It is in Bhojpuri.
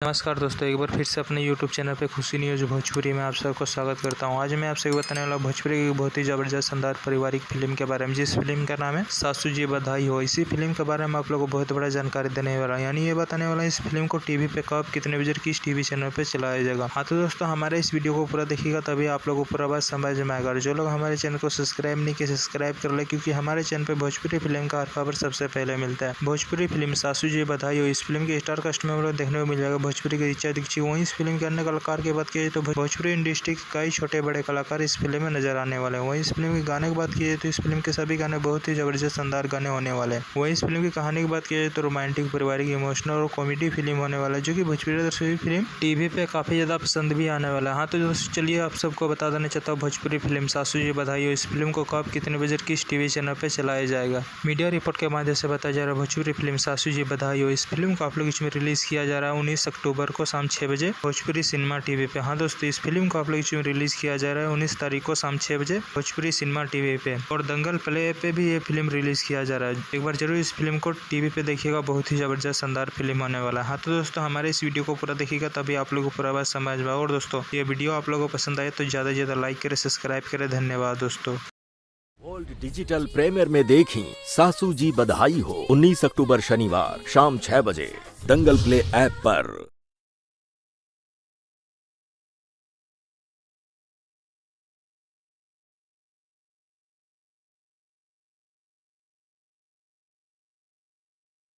नमस्कार दोस्तों, एक बार फिर से अपने YouTube चैनल पे खुशी न्यूज़ भोजपुरी में आप सबको स्वागत करता हूं। आज मैं आपसे बताने वाला भोजपुरी की बहुत ही ज़बरदस्त शानदार पारिवारिक फिल्म के बारे में, जिस फिल्म का नाम है सासू जी बधाई हो। इसी फिल्म के बारे में आप लोगों को बहुत बड़ा जानकारी देने वाला है, यानी ये बताने वाला है इस फिल्म को टीवी पे कब कितने बजे किस टीवी चैनल पर चलाया जाएगा। हाँ तो दोस्तों, हमारे इस वीडियो को पूरा देखिएगा तभी आप लोगों को पूरा बात समझ में आएगा। जो लोग हमारे चैनल को सब्सक्राइब नहीं किए सब्सक्राइब कर ले, क्योंकि हमारे चैनल पर भोजपुरी फिल्म का हर खबर सबसे पहले मिलता है। भोजपुरी फिल्म सासू जी बधाई हो, इस फिल्म के स्टार कास्ट में हम लोग देखने को मिल जाएगा भोजपुरी के ऋचा दीक्षित। वहीं इस फिल्म के अन्य कलाकार की बात की जाए तो भोजपुरी इंडस्ट्री के कई छोटे बड़े कलाकार इस फिल्म में नजर आने वाले हैं। वहीं इस फिल्म के गाने की बात की जाए तो इस फिल्म के सभी गाने बहुत ही जबरदस्त शानदार गाने होने वाले हैं। वहीं इस फिल्म की कहानी की बात की जाए तो रोमांटिक, पारिवारिक, इमोशनल और कॉमेडी फिल्म होने वाला है, जो कि भोजपुरी दर्शकों फिल्म टीवी पे काफी ज्यादा पसंद भी आने वाला है। हाँ तो दोस्तों, चलिए आप सबको बता देना चाहता हूँ भोजपुरी फिल्म सासू जी बधाई हो, इस फिल्म को कब कितने बजे किस टीवी चैनल पे चलाया जाएगा। मीडिया रिपोर्ट के माध्यम से बताया जा रहा है भोजपुरी फिल्म सासू जी बधाई हो, इस फिल्म को आप लोग इसमें रिलीज किया जा रहा है 19 अक्टूबर को शाम 6 बजे भोजपुरी सिनेमा टीवी पे। हाँ दोस्तों, इस फिल्म को आप लोग इसमें रिलीज किया जा रहा है 19 तारीख को शाम 6 बजे भोजपुरी सिनेमा टीवी पे, और दंगल प्ले पे भी ये फिल्म रिलीज किया जा रहा है। एक बार जरूर इस फिल्म को टीवी पे देखिएगा, बहुत ही जबरदस्त शानदार फिल्म होने वाला है। हाँ तो दोस्तों, हमारे इस वीडियो को पूरा देखिएगा तभी आप लोगों को पूरा बात समझ में। और दोस्तों, ये वीडियो आप लोगों को पसंद आए तो ज़्यादा से ज़्यादा लाइक करें, सब्सक्राइब करें। धन्यवाद दोस्तों। वर्ल्ड डिजिटल प्रीमियर में देखी सासू जी बधाई हो 19 अक्टूबर शनिवार शाम 6 बजे दंगल प्ले ऐप पर।